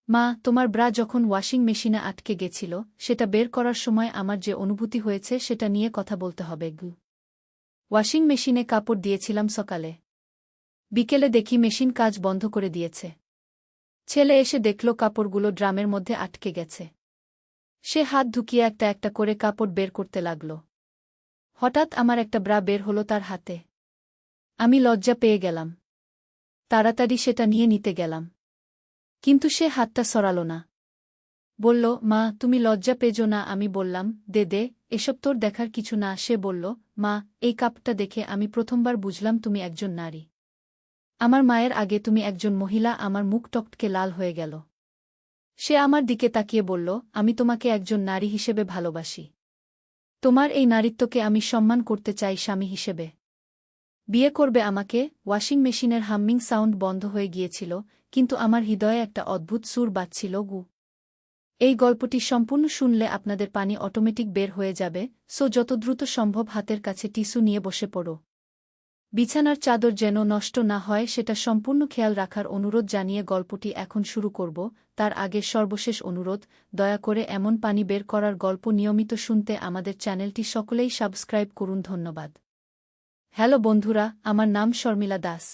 মা, তোমার ব্রা যখন ওয়াশিং মেশিনে আটকে গেছিল সেটা বের করার সময় আমার যে অনুভূতি হয়েছে সেটা নিয়ে কথা বলতে হবে। ওয়াশিং মেশিনে কাপড় দিয়েছিলাম সকালে। বিকেলে দেখি মেশিন কাজ বন্ধ করে দিয়েছে। ছেলে এসে দেখল কাপড়গুলো ড্রামের মধ্যে আটকে গেছে। সে হাত ঢুকিয়ে একটা একটা করে কাপড় বের করতে লাগল। হঠাৎ আমার একটা ব্রা বের হলো তার হাতে। আমি লজ্জা পেয়ে গেলাম। তাড়াতাড়ি সেটা নিয়ে নিতে গেলাম। কিন্তু সে হাতটা সরাল না। বলল, মা, তুমি লজ্জা পেজো না। আমি বললাম, দে দে, এসব তোর দেখার কিছু না। সে বলল, মা, এই কাপটা দেখে আমি প্রথমবার বুঝলাম তুমি একজন নারী। আমার মায়ের আগে তুমি একজন মহিলা। আমার মুখ টকটকে লাল হয়ে গেল। সে আমার দিকে তাকিয়ে বলল, আমি তোমাকে একজন নারী হিসেবে ভালোবাসি। তোমার এই নারীত্বকে আমি সম্মান করতে চাই স্বামী হিসেবে। বিয়ে করবে আমাকে? ওয়াশিং মেশিনের হাম্মিং সাউন্ড বন্ধ হয়ে গিয়েছিল, কিন্তু আমার হৃদয়ে একটা অদ্ভুত সুর বাজছিল। এই গল্পটি সম্পূর্ণ শুনলে আপনাদের পানি অটোমেটিক বের হয়ে যাবে, সো যত দ্রুত সম্ভব হাতের কাছে টিস্যু নিয়ে বসে পড়ো। বিছানার চাদর যেন নষ্ট না হয় সেটা সম্পূর্ণ খেয়াল রাখার অনুরোধ জানিয়ে গল্পটি এখন শুরু করব। তার আগে সর্বশেষ অনুরোধ, দয়া করে এমন পানি বের করার গল্প নিয়মিত শুনতে আমাদের চ্যানেলটি সকলেই সাবস্ক্রাইব করুন। ধন্যবাদ। হ্যালো বন্ধুরা, আমার নাম শর্মিলা দাস।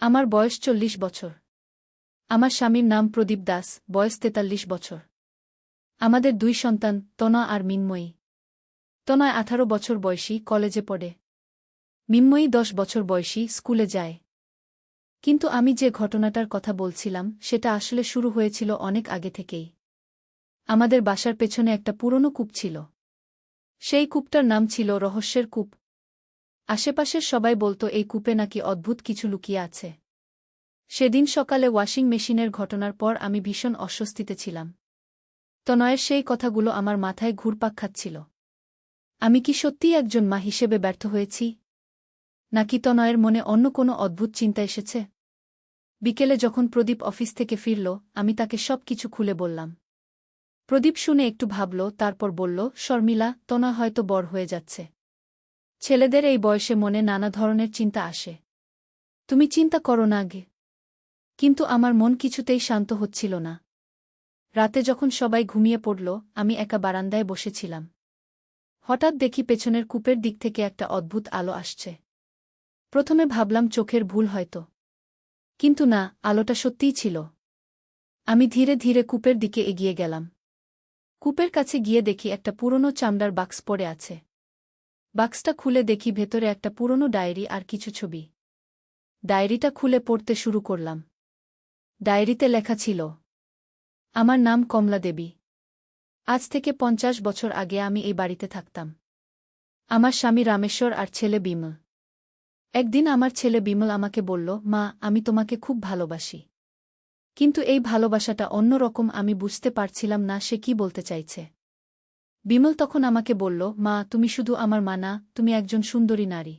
আমার বয়স 40 বছর। আমার স্বামীর নাম প্রদীপ দাস, বয়স 43 বছর। আমাদের 2 সন্তান, তনয় আর মিন্ময়ী। তনয় 18 বছর বয়সী, কলেজে পড়ে। মিন্ময়ী 10 বছর বয়সী, স্কুলে যায়। কিন্তু আমি যে ঘটনাটার কথা বলছিলাম সেটা আসলে শুরু হয়েছিল অনেক আগে থেকেই। আমাদের বাসার পেছনে একটা পুরনো কূপ ছিল। সেই কূপটার নাম ছিল রহস্যের কূপ। আশেপাশের সবাই বলতো এই কূপে নাকি অদ্ভুত কিছু লুকিয়ে আছে। সেদিন সকালে ওয়াশিং মেশিনের ঘটনার পর আমি ভীষণ অস্বস্তিতে ছিলাম। তনয়ের সেই কথাগুলো আমার মাথায় ঘুরপাক খাচ্ছিল। আমি কি সত্যিই একজন মা হিসেবে ব্যর্থ হয়েছি? নাকি তনয়ের মনে অন্য কোনো অদ্ভুত চিন্তা এসেছে? বিকেলে যখন প্রদীপ অফিস থেকে ফিরল, আমি তাকে সব কিছু খুলে বললাম। প্রদীপ শুনে একটু ভাবল, তারপর বলল, শর্মিলা, তনয় হয়তো বড় হয়ে যাচ্ছে। ছেলেদের এই বয়সে মনে নানা ধরনের চিন্তা আসে। তুমি চিন্তা করো না আগে। কিন্তু আমার মন কিছুতেই শান্ত হচ্ছিল না। রাতে যখন সবাই ঘুমিয়ে পড়ল, আমি একা বারান্দায় বসেছিলাম। হঠাৎ দেখি পেছনের কূপের দিক থেকে একটা অদ্ভুত আলো আসছে। প্রথমে ভাবলাম চোখের ভুল হয়তো। কিন্তু না, আলোটা সত্যিই ছিল। আমি ধীরে ধীরে কূপের দিকে এগিয়ে গেলাম। কূপের কাছে গিয়ে দেখি একটা পুরনো চামড়ার বাক্স পড়ে আছে। বাক্সটা খুলে দেখি ভেতরে একটা পুরনো ডায়েরি আর কিছু ছবি। ডায়েরিটা খুলে পড়তে শুরু করলাম। ডায়েরিতে লেখা ছিল, আমার নাম কমলা দেবী। আজ থেকে 50 বছর আগে আমি এই বাড়িতে থাকতাম। আমার স্বামী রামেশ্বর আর ছেলে বিমল। একদিন আমার ছেলে বিমল আমাকে বলল, মা, আমি তোমাকে খুব ভালোবাসি। কিন্তু এই ভালোবাসাটা অন্য রকম। আমি বুঝতে পারছিলাম না সে কি বলতে চাইছে। বিমল তখন আমাকে বলল, মা, তুমি শুধু আমার মা না, তুমি একজন সুন্দরী নারী।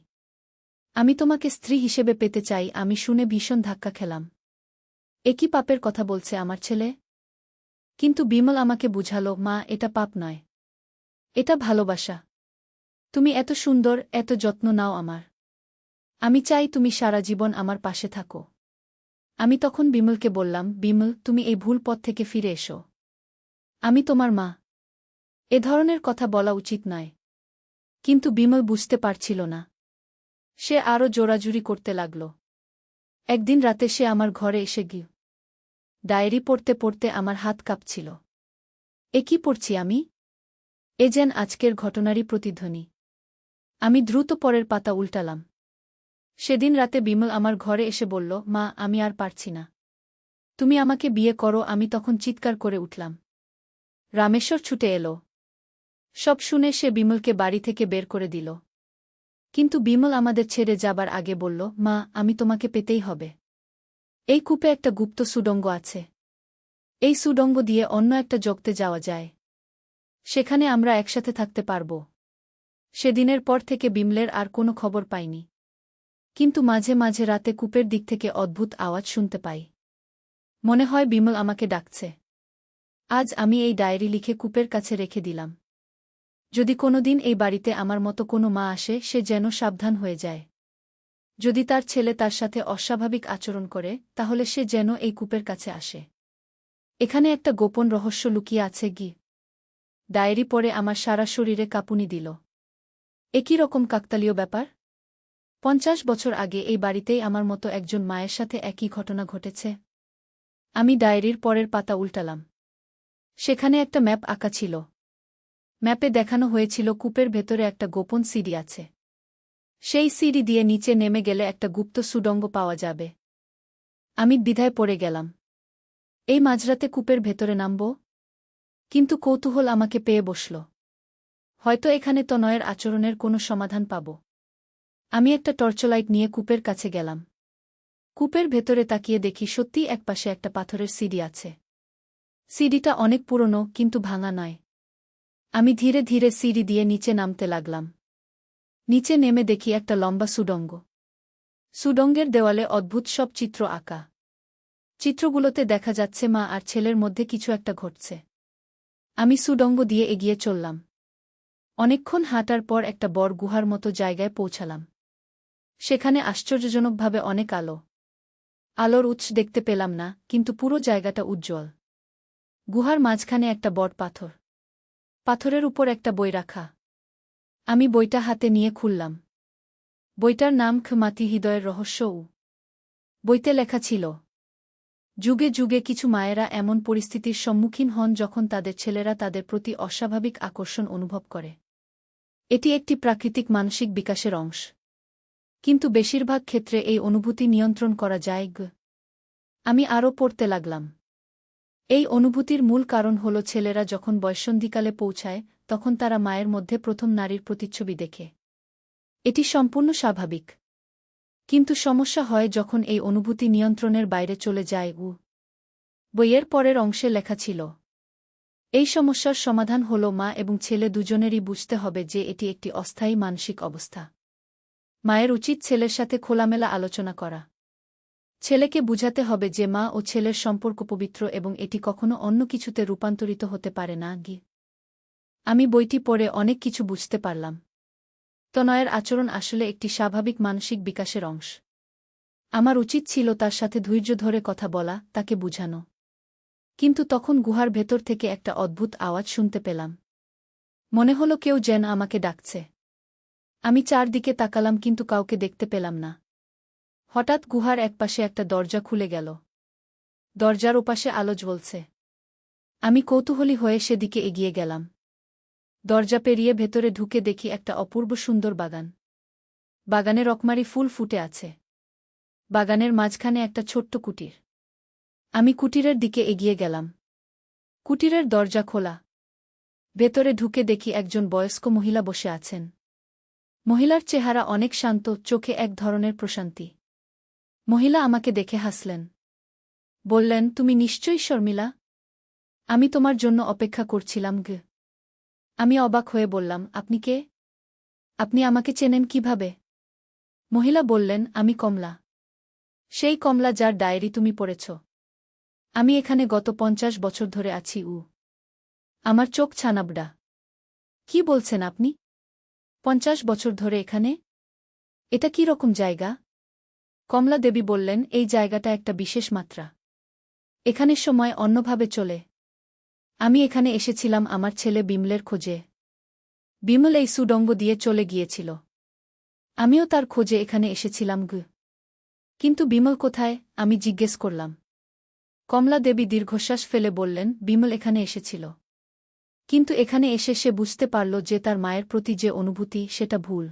আমি তোমাকে স্ত্রী হিসেবে পেতে চাই। আমি শুনে ভীষণ ধাক্কা খেলাম। একই পাপের কথা বলছে আমার ছেলে? কিন্তু বিমল আমাকে বুঝালো, মা, এটা পাপ নয়। এটা ভালোবাসা। তুমি এত সুন্দর, এত যত্ন নাও আমার। আমি চাই তুমি সারা জীবন আমার পাশে থাকো। আমি তখন বিমলকে বললাম, বিমল, তুমি এই ভুল পথ থেকে ফিরে এসো। আমি তোমার মা। এ ধরনের কথা বলা উচিত নয়। কিন্তু বিমল বুঝতে পারছিল না। সে আরও জোরাজুরি করতে লাগল। একদিন রাতে সে আমার ঘরে এসে গিয়ে ডায়েরি পড়তে পড়তে আমার হাত কাঁপছিল। এ কি পড়ছি আমি? এ যেন আজকের ঘটনারই প্রতিধ্বনি। আমি দ্রুত পরের পাতা উল্টালাম। সেদিন রাতে বিমল আমার ঘরে এসে বলল, মা, আমি আর পারছি না। তুমি আমাকে বিয়ে করো। আমি তখন চিৎকার করে উঠলাম। রামেশ্বর ছুটে এলো। সব শুনে সে বিমলকে বাড়ি থেকে বের করে দিল। কিন্তু বিমল আমাদের ছেড়ে যাবার আগে বলল, মা, আমি তোমাকে পেতেই হবে। এই কূপে একটা গুপ্ত সুড়ঙ্গ আছে। এই সুড়ঙ্গ দিয়ে অন্য একটা জগতে যাওয়া যায়। সেখানে আমরা একসাথে থাকতে পারব। সেদিনের পর থেকে বিমলের আর কোনো খবর পাইনি। কিন্তু মাঝে মাঝে রাতে কূপের দিক থেকে অদ্ভুত আওয়াজ শুনতে পাই। মনে হয় বিমল আমাকে ডাকছে। আজ আমি এই ডায়েরি লিখে কূপের কাছে রেখে দিলাম। যদি কোনোদিন এই বাড়িতে আমার মতো কোনো মা আসে, সে যেন সাবধান হয়ে যায়। যদি তার ছেলে তার সাথে অস্বাভাবিক আচরণ করে, তাহলে সে যেন এই কূপের কাছে আসে। এখানে একটা গোপন রহস্য লুকিয়ে আছে গি। ডায়েরি পড়ে আমার সারা শরীরে কাঁপুনি দিল। একই রকম কাকতালীয় ব্যাপার। 50 বছর আগে এই বাড়িতেই আমার মতো একজন মায়ের সাথে একই ঘটনা ঘটেছে। আমি ডায়েরির পরের পাতা উল্টালাম। সেখানে একটা ম্যাপ আঁকা ছিল। ম্যাপে দেখানো হয়েছিল কূপের ভেতরে একটা গোপন সিঁড়ি আছে। সেই সিঁড়ি দিয়ে নিচে নেমে গেলে একটা গুপ্ত সুড়ঙ্গ পাওয়া যাবে। আমি দ্বিধায় পড়ে গেলাম। এই মাঝরাতে কূপের ভেতরে নামব? কিন্তু কৌতূহল আমাকে পেয়ে বসল। হয়তো এখানে তনয়ের আচরণের কোনো সমাধান পাব। আমি একটা টর্চলাইট নিয়ে কূপের কাছে গেলাম। কূপের ভেতরে তাকিয়ে দেখি সত্যিই একপাশে একটা পাথরের সিঁড়ি আছে। সিঁড়িটা অনেক পুরনো, কিন্তু ভাঙা নয়। আমি ধীরে ধীরে সিঁড়ি দিয়ে নিচে নামতে লাগলাম। নিচে নেমে দেখি একটা লম্বা সুড়ঙ্গ। সুড়ঙ্গের দেওয়ালে অদ্ভুত সব চিত্র আঁকা। চিত্রগুলোতে দেখা যাচ্ছে মা আর ছেলের মধ্যে কিছু একটা ঘটছে। আমি সুড়ঙ্গ দিয়ে এগিয়ে চললাম। অনেকক্ষণ হাঁটার পর একটা বড় গুহার মতো জায়গায় পৌঁছালাম। সেখানে আশ্চর্যজনকভাবে অনেক আলো। আলোর উৎস দেখতে পেলাম না, কিন্তু পুরো জায়গাটা উজ্জ্বল। গুহার মাঝখানে একটা বড় পাথর। পাথরের উপর একটা বই রাখা। আমি বইটা হাতে নিয়ে খুললাম। বইটার নাম মাতি হৃদয়ের রহস্য। বইতে লেখা ছিল, যুগে যুগে কিছু মায়েরা এমন পরিস্থিতির সম্মুখীন হন যখন তাদের ছেলেরা তাদের প্রতি অস্বাভাবিক আকর্ষণ অনুভব করে। এটি একটি প্রাকৃতিক মানসিক বিকাশের অংশ। কিন্তু বেশিরভাগ ক্ষেত্রে এই অনুভূতি নিয়ন্ত্রণ করা যায়। আমি আরও পড়তে লাগলাম। এই অনুভূতির মূল কারণ হল ছেলেরা যখন বয়ঃসন্ধিকালে পৌঁছায় তখন তারা মায়ের মধ্যে প্রথম নারীর প্রতিচ্ছবি দেখে। এটি সম্পূর্ণ স্বাভাবিক। কিন্তু সমস্যা হয় যখন এই অনুভূতি নিয়ন্ত্রণের বাইরে চলে যায়। বইয়ের পরের অংশে লেখা ছিল, এই সমস্যার সমাধান হল মা এবং ছেলে দুজনেরই বুঝতে হবে যে এটি একটি অস্থায়ী মানসিক অবস্থা। মায়ের উচিত ছেলের সাথে খোলামেলা আলোচনা করা। ছেলেকে বুঝাতে হবে যে মা ও ছেলের সম্পর্ক পবিত্র এবং এটি কখনো অন্য কিছুতে রূপান্তরিত হতে পারে না। আমি বইটি পড়ে অনেক কিছু বুঝতে পারলাম। তনয়ের আচরণ আসলে একটি স্বাভাবিক মানসিক বিকাশের অংশ। আমার উচিত ছিল তার সাথে ধৈর্য ধরে কথা বলা, তাকে বুঝানো। কিন্তু তখন গুহার ভেতর থেকে একটা অদ্ভুত আওয়াজ শুনতে পেলাম। মনে হলো কেউ যেন আমাকে ডাকছে। আমি চারদিকে তাকালাম কিন্তু কাউকে দেখতে পেলাম না। হঠাৎ গুহার একপাশে একটা দরজা খুলে গেল। দরজার ওপাশে আলো জ্বলছে। আমি কৌতূহলী হয়ে সেদিকে এগিয়ে গেলাম। দরজা পেরিয়ে ভেতরে ঢুকে দেখি একটা অপূর্ব সুন্দর বাগান। বাগানে রকমারি ফুল ফুটে আছে। বাগানের মাঝখানে একটা ছোট্ট কুটির। আমি কুটিরের দিকে এগিয়ে গেলাম। কুটিরের দরজা খোলা। ভেতরে ঢুকে দেখি একজন বয়স্ক মহিলা বসে আছেন। মহিলার চেহারা অনেক শান্ত, চোখে এক ধরনের প্রশান্তি। মহিলা আমাকে দেখে হাসলেন। বললেন, তুমি নিশ্চয়ই শর্মিলা? আমি তোমার জন্য অপেক্ষা করছিলাম। আমি অবাক হয়ে বললাম, আপনি কে? আপনি আমাকে চেনেন কিভাবে? মহিলা বললেন, আমি কমলা। সেই কমলা যার ডায়েরি তুমি পড়েছ। আমি এখানে গত 50 বছর ধরে আছি। আমার চোখ ছানাবড়া। কি বলছেন আপনি? 50 বছর ধরে এখানে? এটা কি রকম জায়গা? কমলা দেবী বললেন, এই জায়গাটা একটা বিশেষ মাত্রা। এখানে সময় অন্যভাবে চলে। আমি এখানে এসেছিলাম আমার ছেলে বিমলের খোঁজে। বিমল এই সুড়ঙ্গ দিয়ে চলে গিয়েছিল। আমিও তার খোঁজে এখানে এসেছিলাম। কিন্তু বিমল কোথায়? আমি জিজ্ঞেস করলাম। কমলা দেবী দীর্ঘশ্বাস ফেলে বললেন, বিমল এখানে এসেছিল। কিন্তু এখানে এসে সে বুঝতে পারল যে তার মায়ের প্রতি যে অনুভূতি সেটা ভুল।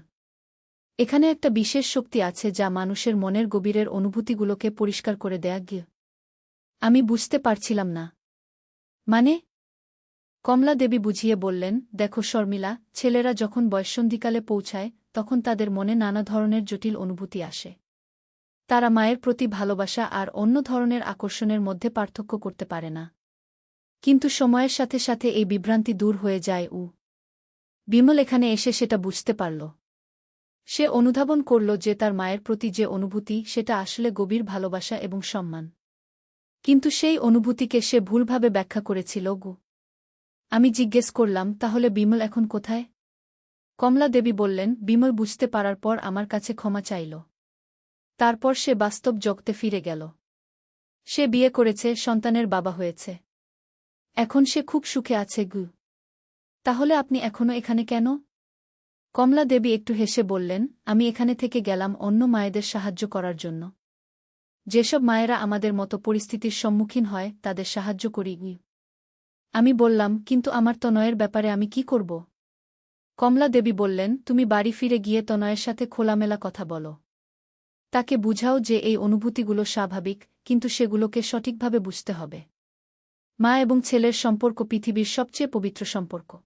এখানে একটা বিশেষ শক্তি আছে যা মানুষের মনের গভীরের অনুভূতিগুলোকে পরিষ্কার করে দেয়। আমি বুঝতে পারছিলাম না। মানে? কমলা দেবী বুঝিয়ে বললেন, দেখো শর্মিলা, ছেলেরা যখন বয়ঃসন্ধিকালে পৌঁছায় তখন তাদের মনে নানা ধরনের জটিল অনুভূতি আসে। তারা মায়ের প্রতি ভালোবাসা আর অন্য ধরনের আকর্ষণের মধ্যে পার্থক্য করতে পারে না। কিন্তু সময়ের সাথে সাথে এই বিভ্রান্তি দূর হয়ে যায়। বিমল এখানে এসে সেটা বুঝতে পারল। সে অনুধাবন করল যে তার মায়ের প্রতি যে অনুভূতি সেটা আসলে গভীর ভালোবাসা এবং সম্মান। কিন্তু সেই অনুভূতিকে সে ভুলভাবে ব্যাখ্যা করেছিল। আমি জিজ্ঞেস করলাম, তাহলে বিমল এখন কোথায়? কমলা দেবী বললেন, বিমল বুঝতে পারার পর আমার কাছে ক্ষমা চাইল। তারপর সে বাস্তব জগতে ফিরে গেল। সে বিয়ে করেছে, সন্তানের বাবা হয়েছে। এখন সে খুব সুখে আছে গু। তাহলে আপনি এখনো এখানে কেন? কমলা দেবী একটু হেসে বললেন, আমি এখানে থেকে গেলাম অন্য মায়েদের সাহায্য করার জন্য। যেসব মায়েরা আমাদের মতো পরিস্থিতির সম্মুখীন হয় তাদের সাহায্য করি গু। আমি বললাম, কিন্তু আমার তনয়ের ব্যাপারে আমি কি করব? কমলা দেবী বললেন, তুমি বাড়ি ফিরে গিয়ে তনয়ের সাথে খোলামেলা কথা বলো। তাকে বুঝাও যে এই অনুভূতিগুলো স্বাভাবিক, কিন্তু সেগুলোকে সঠিকভাবে বুঝতে হবে। মা এবং ছেলের সম্পর্ক পৃথিবীর সবচেয়ে পবিত্র সম্পর্ক।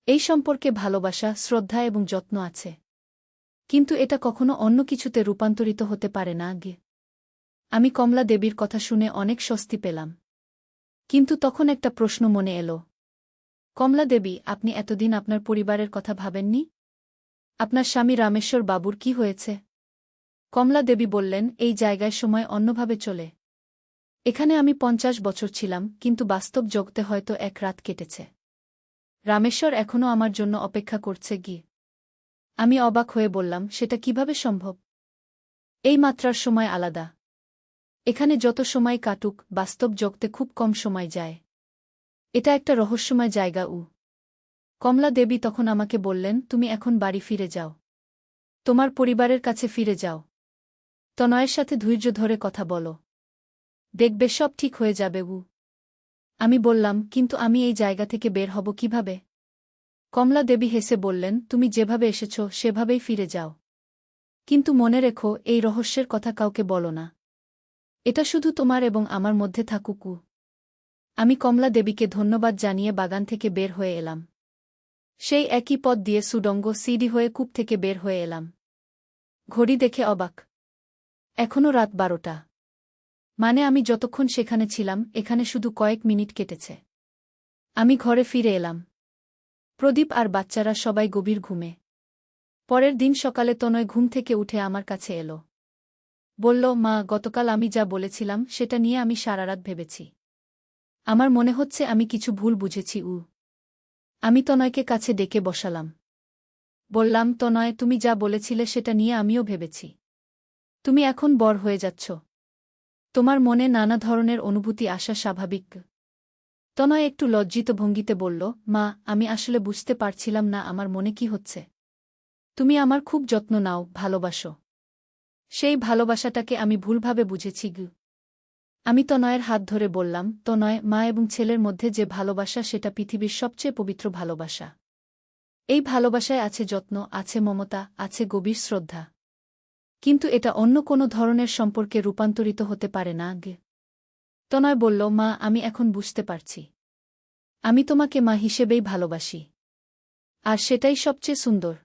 এই সম্পর্কে ভালোবাসা, শ্রদ্ধা এবং যত্ন আছে। কিন্তু এটা কখনো অন্য কিছুতে রূপান্তরিত হতে পারে না গে। আমি কমলা দেবীর কথা শুনে অনেক স্বস্তি পেলাম। কিন্তু তখন একটা প্রশ্ন মনে এলো। কমলা দেবী, আপনি এতদিন আপনার পরিবারের কথা ভাবেননি? আপনার স্বামী রামেশ্বর বাবুর কি হয়েছে? কমলা দেবী বললেন, এই জায়গায় সময় অন্যভাবে চলে। এখানে আমি 50 বছর ছিলাম, কিন্তু বাস্তব জগতে হয়তো এক রাত কেটেছে। রামেশ্বর এখনও আমার জন্য অপেক্ষা করছে গি। আমি অবাক হয়ে বললাম, সেটা কিভাবে সম্ভব? এই মাত্রার সময় আলাদা। এখানে যত সময় কাটুক, বাস্তব জগতে খুব কম সময় যায়। এটা একটা রহস্যময় জায়গা। কমলা দেবী তখন আমাকে বললেন, তুমি এখন বাড়ি ফিরে যাও। তোমার পরিবারের কাছে ফিরে যাও। তনয়ের সাথে ধৈর্য ধরে কথা বলো। দেখবে সব ঠিক হয়ে যাবে। আমি বললাম, কিন্তু আমি এই জায়গা থেকে বের হব কিভাবে? কমলা দেবী হেসে বললেন, তুমি যেভাবে এসেছ সেভাবেই ফিরে যাও। কিন্তু মনে রেখো, এই রহস্যের কথা কাউকে বলো না। এটা শুধু তোমার এবং আমার মধ্যে থাকুক। আমি কমলা দেবীকে ধন্যবাদ জানিয়ে বাগান থেকে বের হয়ে এলাম। সেই একই পথ দিয়ে সুডঙ্গ সিডি হয়ে কূপ থেকে বের হয়ে এলাম। ঘড়ি দেখে অবাক। এখনও রাত 12টা। মানে আমি যতক্ষণ সেখানে ছিলাম এখানে শুধু কয়েক মিনিট কেটেছে। আমি ঘরে ফিরে এলাম। প্রদীপ আর বাচ্চারা সবাই গভীর ঘুমে। পরের দিন সকালে তনয় ঘুম থেকে উঠে আমার কাছে এলো। বলল, মা, গতকাল আমি যা বলেছিলাম সেটা নিয়ে আমি সারারাত ভেবেছি। আমার মনে হচ্ছে আমি কিছু ভুল বুঝেছি। আমি তনয়কে কাছে ডেকে বসালাম। বললাম, তনয়, তুমি যা বলেছিলে সেটা নিয়ে আমিও ভেবেছি। তুমি এখন বড় হয়ে যাচ্ছ। তোমার মনে নানা ধরনের অনুভূতি আসা স্বাভাবিক। তনয় একটু লজ্জিত ভঙ্গিতে বলল, মা, আমি আসলে বুঝতে পারছিলাম না আমার মনে কি হচ্ছে। তুমি আমার খুব যত্ন নাও, ভালোবাসো। সেই ভালোবাসাটাকে আমি ভুলভাবে বুঝেছি। আমি তনয়ের হাত ধরে বললাম, তনয়, মা এবং ছেলের মধ্যে যে ভালোবাসা সেটা পৃথিবীর সবচেয়ে পবিত্র ভালোবাসা। এই ভালোবাসায় আছে যত্ন, আছে মমতা, আছে গভীর শ্রদ্ধা। কিন্তু এটা অন্য কোনো ধরনের সম্পর্কে রূপান্তরিত হতে পারে না। তনয় বলল, মা, আমি এখন বুঝতে পারছি। আমি তোমাকে মা হিসেবেই ভালোবাসি। আর সেটাই সবচেয়ে সুন্দর।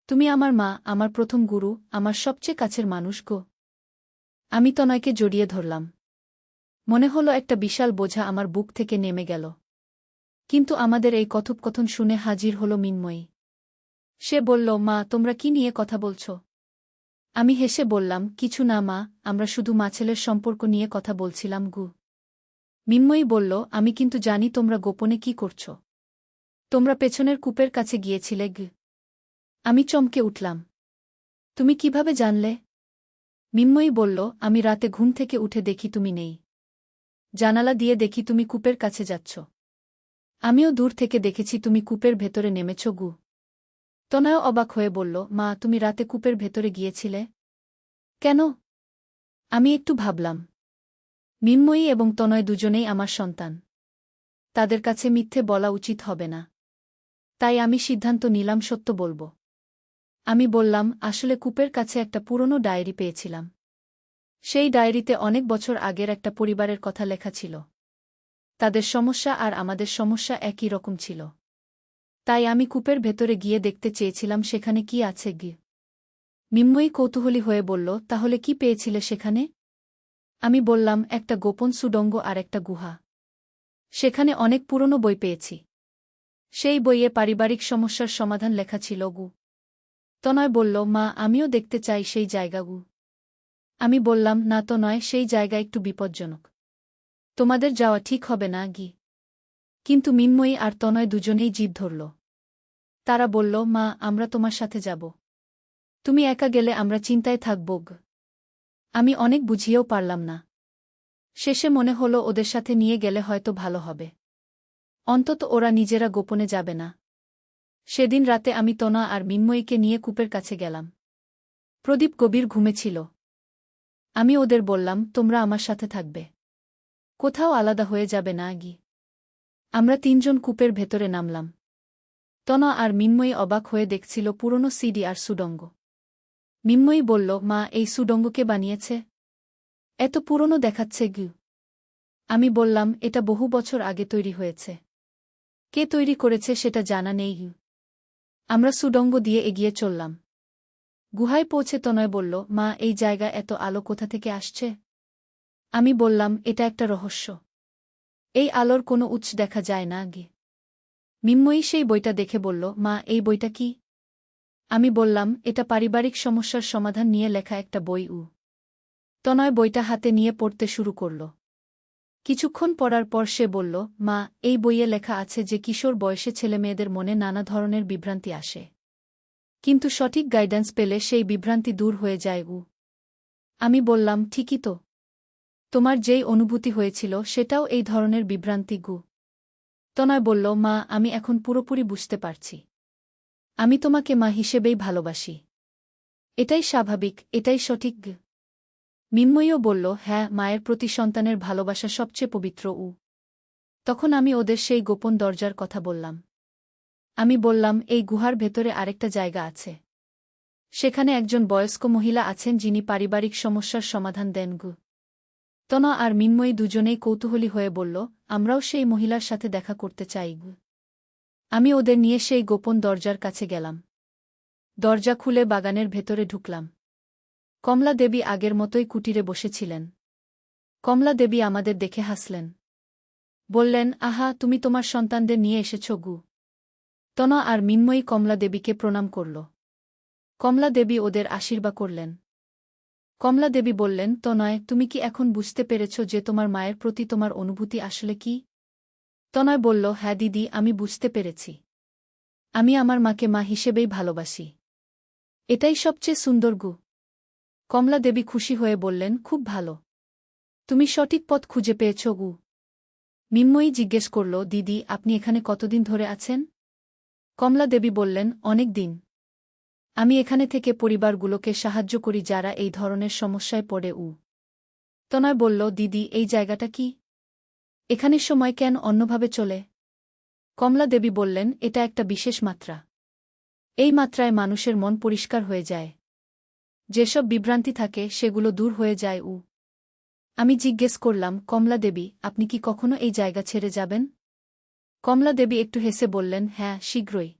তুমি আমার মা, আমার প্রথম গুরু, আমার সবচেয়ে কাছের মানুষ গো। আমি তনয়কে জড়িয়ে ধরলাম। মনে হলো একটা বিশাল বোঝা আমার বুক থেকে নেমে গেল। কিন্তু আমাদের এই কথোপকথন শুনে হাজির হল মিনময়ী। সে বলল, মা, তোমরা কি নিয়ে কথা বলছ? আমি হেসে বললাম, কিছু না মা, আমরা শুধু মা-ছেলের সম্পর্ক নিয়ে কথা বলছিলাম গু। মিনময়ী বলল, আমি কিন্তু জানি তোমরা গোপনে কি করছ। তোমরা পেছনের কূপের কাছে গিয়েছিলে গু। আমি চমকে উঠলাম। তুমি কিভাবে জানলে? মিনময়ী বলল, আমি রাতে ঘুম থেকে উঠে দেখি তুমি নেই। জানালা দিয়ে দেখি তুমি কূপের কাছে যাচ্ছ। আমিও দূর থেকে দেখেছি তুমি কূপের ভেতরে নেমেছ গু। তনয় অবাক হয়ে বলল, মা, তুমি রাতে কূপের ভেতরে গিয়েছিলে? কেন? আমি একটু ভাবলাম। মিনময়ী এবং তনয় দুজনেই আমার সন্তান। তাদের কাছে মিথ্যে বলা উচিত হবে না। তাই আমি সিদ্ধান্ত নিলাম সত্য বলব। আমি বললাম, আসলে কূপের কাছে একটা পুরনো ডায়েরি পেয়েছিলাম। সেই ডায়েরিতে অনেক বছর আগের একটা পরিবারের কথা লেখা ছিল। তাদের সমস্যা আর আমাদের সমস্যা একই রকম ছিল। তাই আমি কূপের ভেতরে গিয়ে দেখতে চেয়েছিলাম সেখানে কি আছে গি। মিনময়ী কৌতূহলী হয়ে বলল, তাহলে কি পেয়েছিলে সেখানে? আমি বললাম, একটা গোপন সুডঙ্গ আর একটা গুহা। সেখানে অনেক পুরনো বই পেয়েছি। সেই বইয়ে পারিবারিক সমস্যার সমাধান লেখা ছিল গু। তনয় বলল, মা, আমিও দেখতে চাই সেই জায়গা গু। আমি বললাম, না তো নয়, সেই জায়গা একটু বিপজ্জনক। তোমাদের যাওয়া ঠিক হবে না গি। কিন্তু মিনময়ী আর তনয় দুজনেই জিদ ধরল। তারা বলল, মা, আমরা তোমার সাথে যাব। তুমি একা গেলে আমরা চিন্তায় থাকব। আমি অনেক বুঝিয়েও পারলাম না। শেষে মনে হলো ওদের সাথে নিয়ে গেলে হয়তো ভালো হবে। অন্তত ওরা নিজেরা গোপনে যাবে না। সেদিন রাতে আমি তনা আর মিন্ময়ীকে নিয়ে কূপের কাছে গেলাম। প্রদীপ গভীর ঘুমেছিল। আমি ওদের বললাম, তোমরা আমার সাথে থাকবে। কোথাও আলাদা হয়ে যাবে না আগি। আমরা তিনজন কূপের ভেতরে নামলাম। তনা আর মিন্ময়ী অবাক হয়ে দেখছিল পুরনো সিডি আর সুডঙ্গ। মিন্ময়ী বলল, মা, এই সুডঙ্গকে বানিয়েছে? এত পুরনো দেখাচ্ছে গু। আমি বললাম, এটা বহু বছর আগে তৈরি হয়েছে। কে তৈরি করেছে সেটা জানা নেই গু। আমরা সুডঙ্গ দিয়ে এগিয়ে চললাম। গুহায় পৌঁছে তনয় বলল, মা, এই জায়গা এত আলো কোথা থেকে আসছে? আমি বললাম, এটা একটা রহস্য। এই আলোর কোনো উৎস দেখা যায় না আগে। মিন্ময়ী সেই বইটা দেখে বলল, মা, এই বইটা কি? আমি বললাম, এটা পারিবারিক সমস্যার সমাধান নিয়ে লেখা একটা বই। তনয় বইটা হাতে নিয়ে পড়তে শুরু করল। কিছুক্ষণ পড়ার পর সে বলল, মা, এই বইয়ে লেখা আছে যে কিশোর বয়সে ছেলেমেয়েদের মনে নানা ধরনের বিভ্রান্তি আসে। কিন্তু সঠিক গাইডেন্স পেলে সেই বিভ্রান্তি দূর হয়ে যায়। আমি বললাম, ঠিকই তো। তোমার যেই অনুভূতি হয়েছিল সেটাও এই ধরনের বিভ্রান্তি গু। তনয় বলল, মা, আমি এখন পুরোপুরি বুঝতে পারছি। আমি তোমাকে মা হিসেবেই ভালোবাসি। এটাই স্বাভাবিক, এটাই সঠিক। মিন্ময়ীও বলল, হ্যাঁ, মায়ের প্রতি সন্তানের ভালোবাসা সবচেয়ে পবিত্র। তখন আমি ওদের সেই গোপন দরজার কথা বললাম। আমি বললাম, এই গুহার ভেতরে আরেকটা জায়গা আছে। সেখানে একজন বয়স্ক মহিলা আছেন যিনি পারিবারিক সমস্যার সমাধান দেন গু। তনা আর মিন্ময়ী দুজনেই কৌতূহলী হয়ে বলল, আমরাও সেই মহিলার সাথে দেখা করতে চাই গু। আমি ওদের নিয়ে সেই গোপন দরজার কাছে গেলাম। দরজা খুলে বাগানের ভেতরে ঢুকলাম। কমলা দেবী আগের মতোই কুটিরে বসেছিলেন। কমলা দেবী আমাদের দেখে হাসলেন। বললেন, আহা, তুমি তোমার সন্তানদের নিয়ে এসেছ গু। তনা আর মিন্ময়ী কমলা দেবীকে প্রণাম করল। কমলা দেবী ওদের আশীর্বাদ করলেন। কমলা দেবী বললেন, তনয়, তুমি কি এখন বুঝতে পেরেছ যে তোমার মায়ের প্রতি তোমার অনুভূতি আসলে কি? তনয় বলল, হ্যাঁ দিদি, আমি বুঝতে পেরেছি। আমি আমার মাকে মা হিসেবেই ভালোবাসি। এটাই সবচেয়ে সুন্দর গু। কমলা দেবী খুশি হয়ে বললেন, খুব ভালো। তুমি সঠিক পথ খুঁজে পেয়েছ গু। মিন্ময়ী জিজ্ঞেস করল, দিদি, আপনি এখানে কতদিন ধরে আছেন? কমলা দেবী বললেন, অনেক দিন। আমি এখানে থেকে পরিবারগুলোকে সাহায্য করি যারা এই ধরনের সমস্যায় পড়ে। তনয় বলল, দিদি, এই জায়গাটা কি? এখানে সময় কেন অন্যভাবে চলে? কমলা দেবী বললেন, এটা একটা বিশেষ মাত্রা। এই মাত্রায় মানুষের মন পরিষ্কার হয়ে যায়। যেসব বিভ্রান্তি থাকে সেগুলো দূর হয়ে যায়। আমি জিজ্ঞেস করলাম, কমলা দেবী, আপনি কি কখনো এই জায়গা ছেড়ে যাবেন? কমলা দেবী একটু হেসে বললেন, হ্যাঁ, শীঘ্রই।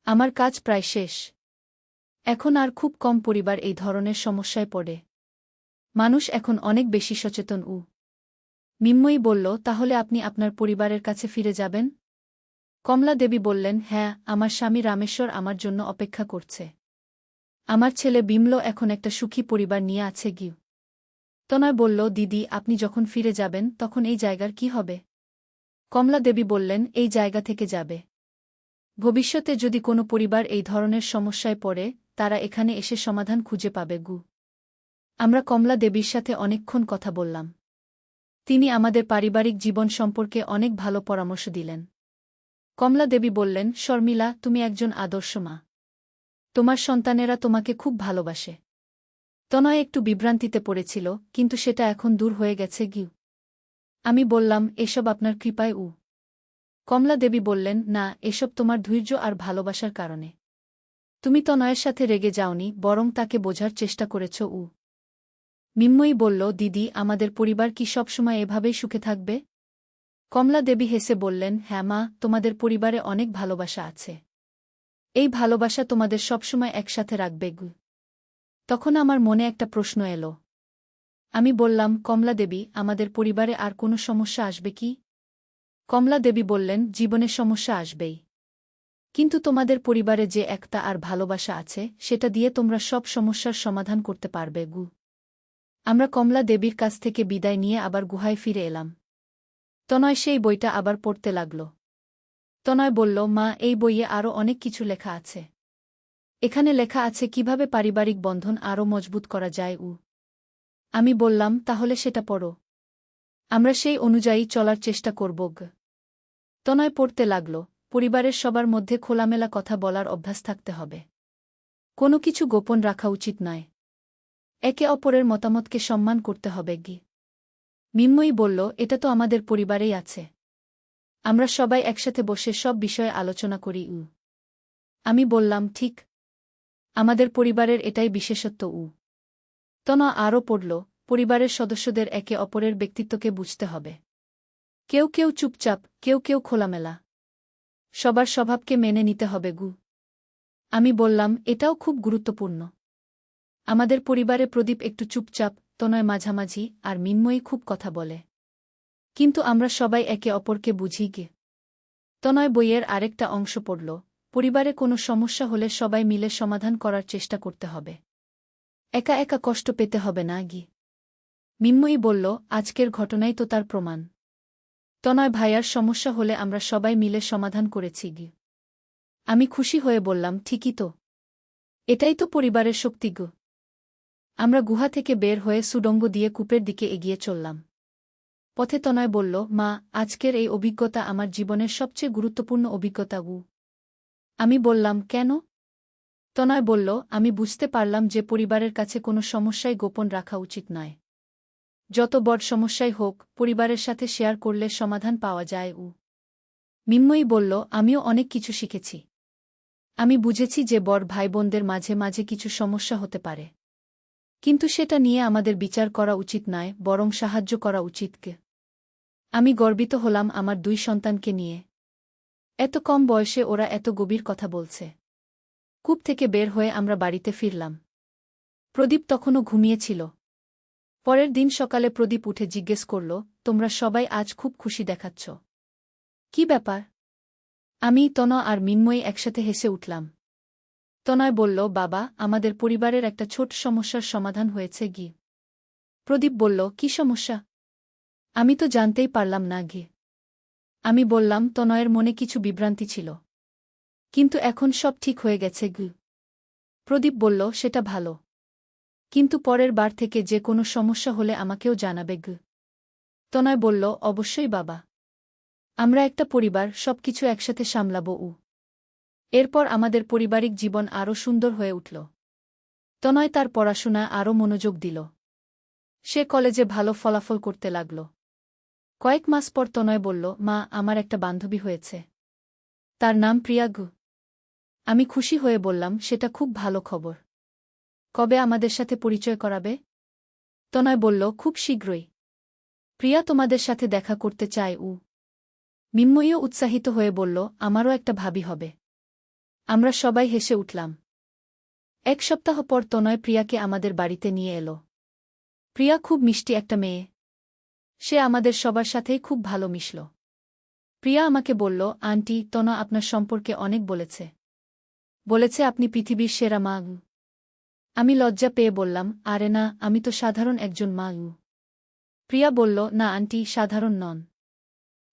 আমার কাজ প্রায় শেষ। এখন আর খুব কম পরিবার এই ধরনের সমস্যায় পড়ে। মানুষ এখন অনেক বেশি সচেতন। মিন্ময়ী বলল, তাহলে আপনি আপনার পরিবারের কাছে ফিরে যাবেন? কমলা দেবী বললেন, হ্যাঁ, আমার স্বামী রামেশ্বর আমার জন্য অপেক্ষা করছে। আমার ছেলে বিমল এখন একটা সুখী পরিবার নিয়ে আছে গিউ। তনয় বলল, দিদি, আপনি যখন ফিরে যাবেন তখন এই জায়গার কি হবে? কমলা দেবী বললেন, এই জায়গা থেকে যাবে। ভবিষ্যতে যদি কোনো পরিবার এই ধরনের সমস্যায় পড়ে তারা এখানে এসে সমাধান খুঁজে পাবে গু। আমরা কমলা দেবীর সাথে অনেকক্ষণ কথা বললাম। তিনি আমাদের পারিবারিক জীবন সম্পর্কে অনেক ভালো পরামর্শ দিলেন। কমলা দেবী বললেন, শর্মিলা, তুমি একজন আদর্শ মা। তোমার সন্তানেরা তোমাকে খুব ভালোবাসে। তনয় একটু বিভ্রান্তিতে পড়েছিল, কিন্তু সেটা এখন দূর হয়ে গেছে গিউ। আমি বললাম, এসব আপনার কৃপায়। কমলা দেবী বললেন, না, এসব তোমার ধৈর্য আর ভালোবাসার কারণে। তুমি তনয়ের সাথে রেগে যাওনি, বরং তাকে বোঝার চেষ্টা করেছ। মিন্ময়ী বলল, দিদি, আমাদের পরিবার কি সবসময় এভাবেই সুখে থাকবে? কমলা দেবী হেসে বললেন, হ্যাঁ মা, তোমাদের পরিবারে অনেক ভালোবাসা আছে। এই ভালোবাসা তোমাদের সবসময় একসাথে রাখবে গু। তখন আমার মনে একটা প্রশ্ন এলো। আমি বললাম, কমলা দেবী, আমাদের পরিবারে আর কোনো সমস্যা আসবে কি? কমলা দেবী বললেন, জীবনে সমস্যা আসবেই। কিন্তু তোমাদের পরিবারে যে একতা আর ভালোবাসা আছে সেটা দিয়ে তোমরা সব সমস্যার সমাধান করতে পারবে গু। আমরা কমলা দেবীর কাছ থেকে বিদায় নিয়ে আবার গুহায় ফিরে এলাম। তনয় সেই বইটা আবার পড়তে লাগল। তনয় বলল, মা, এই বইয়ে আরও অনেক কিছু লেখা আছে। এখানে লেখা আছে কিভাবে পারিবারিক বন্ধন আরও মজবুত করা যায়। আমি বললাম, তাহলে সেটা পড়ো। আমরা সেই অনুযায়ী চলার চেষ্টা করব। তনয় পড়তে লাগল, পরিবারের সবার মধ্যে খোলামেলা কথা বলার অভ্যাস থাকতে হবে। কোনো কিছু গোপন রাখা উচিত নয়। একে অপরের মতামতকে সম্মান করতে হবে। মিন্ময়ী বলল, এটা তো আমাদের পরিবারেই আছে। আমরা সবাই একসাথে বসে সব বিষয়ে আলোচনা করি। আমি বললাম, ঠিক। আমাদের পরিবারের এটাই বিশেষত্ব। তনয় আরও পড়ল, পরিবারের সদস্যদের একে অপরের ব্যক্তিত্বকে বুঝতে হবে। কেউ কেউ চুপচাপ, কেউ কেউ খোলামেলা। সবার স্বভাবকে মেনে নিতে হবে। আমি বললাম, এটাও খুব গুরুত্বপূর্ণ। আমাদের পরিবারে প্রদীপ একটু চুপচাপ, তনয় মাঝামাঝি, আর মিন্ময়ী খুব কথা বলে। কিন্তু আমরা সবাই একে অপরকে বুঝি। তনয় বইয়ের আরেকটা অংশ পড়ল, পরিবারে কোনো সমস্যা হলে সবাই মিলে সমাধান করার চেষ্টা করতে হবে। একা একা কষ্ট পেতে হবে না। মিন্ময়ী বলল, আজকের ঘটনাই তো তার প্রমাণ। তনয় ভাইয়ার সমস্যা হলে আমরা সবাই মিলে সমাধান করেছি। আমি খুশি হয়ে বললাম, ঠিকই তো। এটাই তো পরিবারের শক্তি। আমরা গুহা থেকে বের হয়ে সুড়ঙ্গ দিয়ে কূপের দিকে এগিয়ে চললাম। পথে তনয় বলল, মা, আজকের এই অভিজ্ঞতা আমার জীবনের সবচেয়ে গুরুত্বপূর্ণ অভিজ্ঞতা। আমি বললাম, কেন? তনয় বলল, আমি বুঝতে পারলাম যে পরিবারের কাছে কোনো সমস্যাই গোপন রাখা উচিত নয়। যত বড় সমস্যাই হোক, পরিবারের সাথে শেয়ার করলে সমাধান পাওয়া যায়। মিন্ময়ী বলল, আমিও অনেক কিছু শিখেছি। আমি বুঝেছি যে বড় ভাইবোনদের মাঝে মাঝে কিছু সমস্যা হতে পারে। কিন্তু সেটা নিয়ে আমাদের বিচার করা উচিত নয়, বরং সাহায্য করা উচিত। আমি গর্বিত হলাম আমার 2 সন্তানকে নিয়ে। এত কম বয়সে ওরা এত গভীর কথা বলছে। কূপ থেকে বের হয়ে আমরা বাড়িতে ফিরলাম। প্রদীপ তখনও ঘুমিয়েছিল। পরের দিন সকালে প্রদীপ উঠে জিজ্ঞেস করল, তোমরা সবাই আজ খুব খুশি দেখাচ্ছ। কি ব্যাপার? আমি, তনয় আর মিন্ময়ী একসাথে হেসে উঠলাম। তনয় বলল, বাবা, আমাদের পরিবারের একটা ছোট সমস্যার সমাধান হয়েছে। প্রদীপ বলল, কি সমস্যা? আমি তো জানতেই পারলাম না। আমি বললাম, তনয়ের মনে কিছু বিভ্রান্তি ছিল। কিন্তু এখন সব ঠিক হয়ে গেছে। প্রদীপ বলল, সেটা ভালো। কিন্তু পরের বার থেকে যে কোনো সমস্যা হলে আমাকেও জানাবে। তনয় বলল, অবশ্যই বাবা। আমরা একটা পরিবার, সবকিছু একসাথে সামলাবো। এরপর আমাদের পারিবারিক জীবন আরও সুন্দর হয়ে উঠল। তনয় তার পড়াশোনা আরও মনোযোগ দিল। সে কলেজে ভালো ফলাফল করতে লাগল। কয়েক মাস পর তনয় বলল, মা, আমার একটা বান্ধবী হয়েছে। তার নাম প্রিয়া। আমি খুশি হয়ে বললাম, সেটা খুব ভালো খবর। কবে আমাদের সাথে পরিচয় করাবে? তনয় বলল, খুব শীঘ্রই। প্রিয়া তোমাদের সাথে দেখা করতে চায়। মিন্ময়ীও উৎসাহিত হয়ে বলল, আমারও একটা ভাবি হবে। আমরা সবাই হেসে উঠলাম। 1 সপ্তাহ পর তনয় প্রিয়াকে আমাদের বাড়িতে নিয়ে এলো। প্রিয়া খুব মিষ্টি একটা মেয়ে। সে আমাদের সবার সাথেই খুব ভালো মিশল। প্রিয়া আমাকে বলল, আন্টি, তনয় আপনার সম্পর্কে অনেক বলেছে। বলেছে আপনি পৃথিবীর সেরা মা। আমি লজ্জা পেয়ে বললাম, আরে না, আমি তো সাধারণ একজন মা। প্রিয়া বলল, না আন্টি, সাধারণ নন।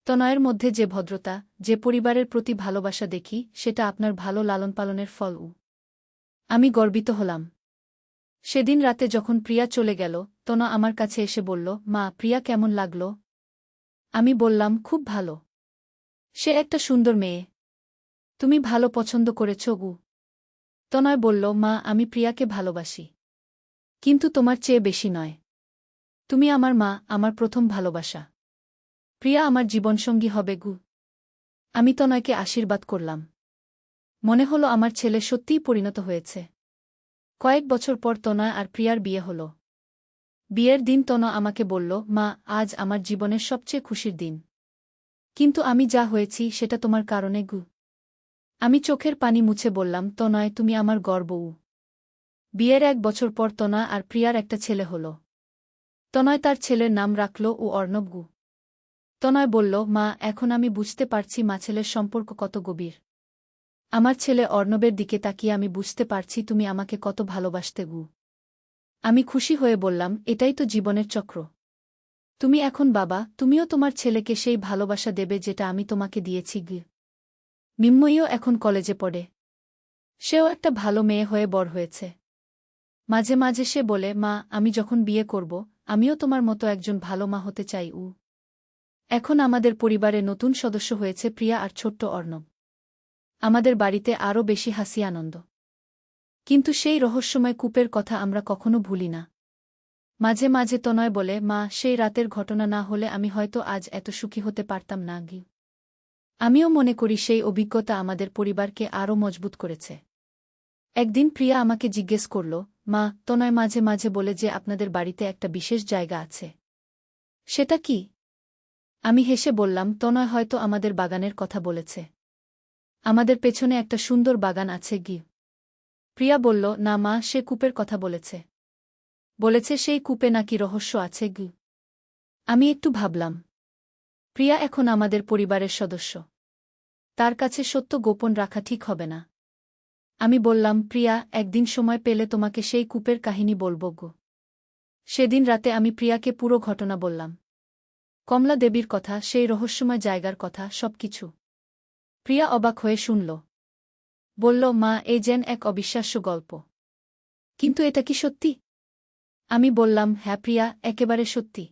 তনয়ের মধ্যে যে ভদ্রতা, যে পরিবারের প্রতি ভালোবাসা দেখি, সেটা আপনার ভালো লালনপালনের ফল। আমি গর্বিত হলাম। সেদিন রাতে যখন প্রিয়া চলে গেল, তনয় আমার কাছে এসে বলল, মা, প্রিয়া কেমন লাগল? আমি বললাম, খুব ভালো। সে একটা সুন্দর মেয়ে। তুমি ভালো পছন্দ করেছ। তনয় বলল, মা, আমি প্রিয়াকে ভালোবাসি। কিন্তু তোমার চেয়ে বেশি নয়। তুমি আমার মা, আমার প্রথম ভালোবাসা। প্রিয়া আমার জীবনসঙ্গী হবে। আমি তনয়কে আশীর্বাদ করলাম। মনে হলো আমার ছেলে সত্যিই পরিণত হয়েছে। কয়েক বছর পর তনয় আর প্রিয়ার বিয়ে হল। বিয়ের দিন তনয় আমাকে বলল, মা, আজ আমার জীবনের সবচেয়ে খুশির দিন। কিন্তু আমি যা হয়েছি সেটা তোমার কারণে। আমি চোখের পানি মুছে বললাম, তনয়, তুমি আমার গর্ব। বিয়ের 1 বছর পর তনয় আর প্রিয়ার একটা ছেলে হল। তনয় তার ছেলের নাম রাখল অর্ণব। তনয় বলল, মা, এখন আমি বুঝতে পারছি মা ছেলের সম্পর্ক কত গভীর। আমার ছেলে অর্ণবের দিকে তাকিয়ে আমি বুঝতে পারছি তুমি আমাকে কত ভালোবাসতে। আমি খুশি হয়ে বললাম, এটাই তো জীবনের চক্র। তুমি এখন বাবা, তুমিও তোমার ছেলেকে সেই ভালোবাসা দেবে যেটা আমি তোমাকে দিয়েছি। মিন্ময়ীও এখন কলেজে পড়ে। সেও একটা ভালো মেয়ে হয়ে বড় হয়েছে। মাঝে মাঝে সে বলে, মা, আমি যখন বিয়ে করব, আমিও তোমার মতো একজন ভালো মা হতে চাই। এখন আমাদের পরিবারে নতুন সদস্য হয়েছে প্রিয়া আর ছোট্ট অর্ণব। আমাদের বাড়িতে আরও বেশি হাসি আনন্দ। কিন্তু সেই রহস্যময় কূপের কথা আমরা কখনো ভুলি না। মাঝে মাঝে তনয় বলে, মা, সেই রাতের ঘটনা না হলে আমি হয়তো আজ এত সুখী হতে পারতাম না গি। আমিও মনে করি সেই অভিজ্ঞতা আমাদের পরিবারকে আরও মজবুত করেছে। একদিন প্রিয়া আমাকে জিজ্ঞেস করল, মা, তনয় মাঝে মাঝে বলে যে আপনাদের বাড়িতে একটা বিশেষ জায়গা আছে। সেটা কি? আমি হেসে বললাম, তনয় হয়তো আমাদের বাগানের কথা বলেছে। আমাদের পেছনে একটা সুন্দর বাগান আছে গি। প্রিয়া বলল, না মা, সে কূপের কথা বলেছে। বলেছে সেই কূপে নাকি রহস্য আছে গি। আমি একটু ভাবলাম। প্রিয়া এখন আমাদের পরিবারের সদস্য। তার কাছে সত্য গোপন রাখা ঠিক হবে না। আমি বললাম, প্রিয়া, একদিন সময় পেলে তোমাকে সেই কূপের কাহিনী বলব গো। সেদিন রাতে আমি প্রিয়াকে পুরো ঘটনা বললাম। কমলা দেবীর কথা, সেই রহস্যময় জায়গার কথা, সবকিছু। প্রিয়া অবাক হয়ে শুনল। বলল, মা, এই যেন এক অবিশ্বাস্য গল্প। কিন্তু এটা কি সত্যি? আমি বললাম, হ্যাঁ প্রিয়া, একেবারে সত্যি।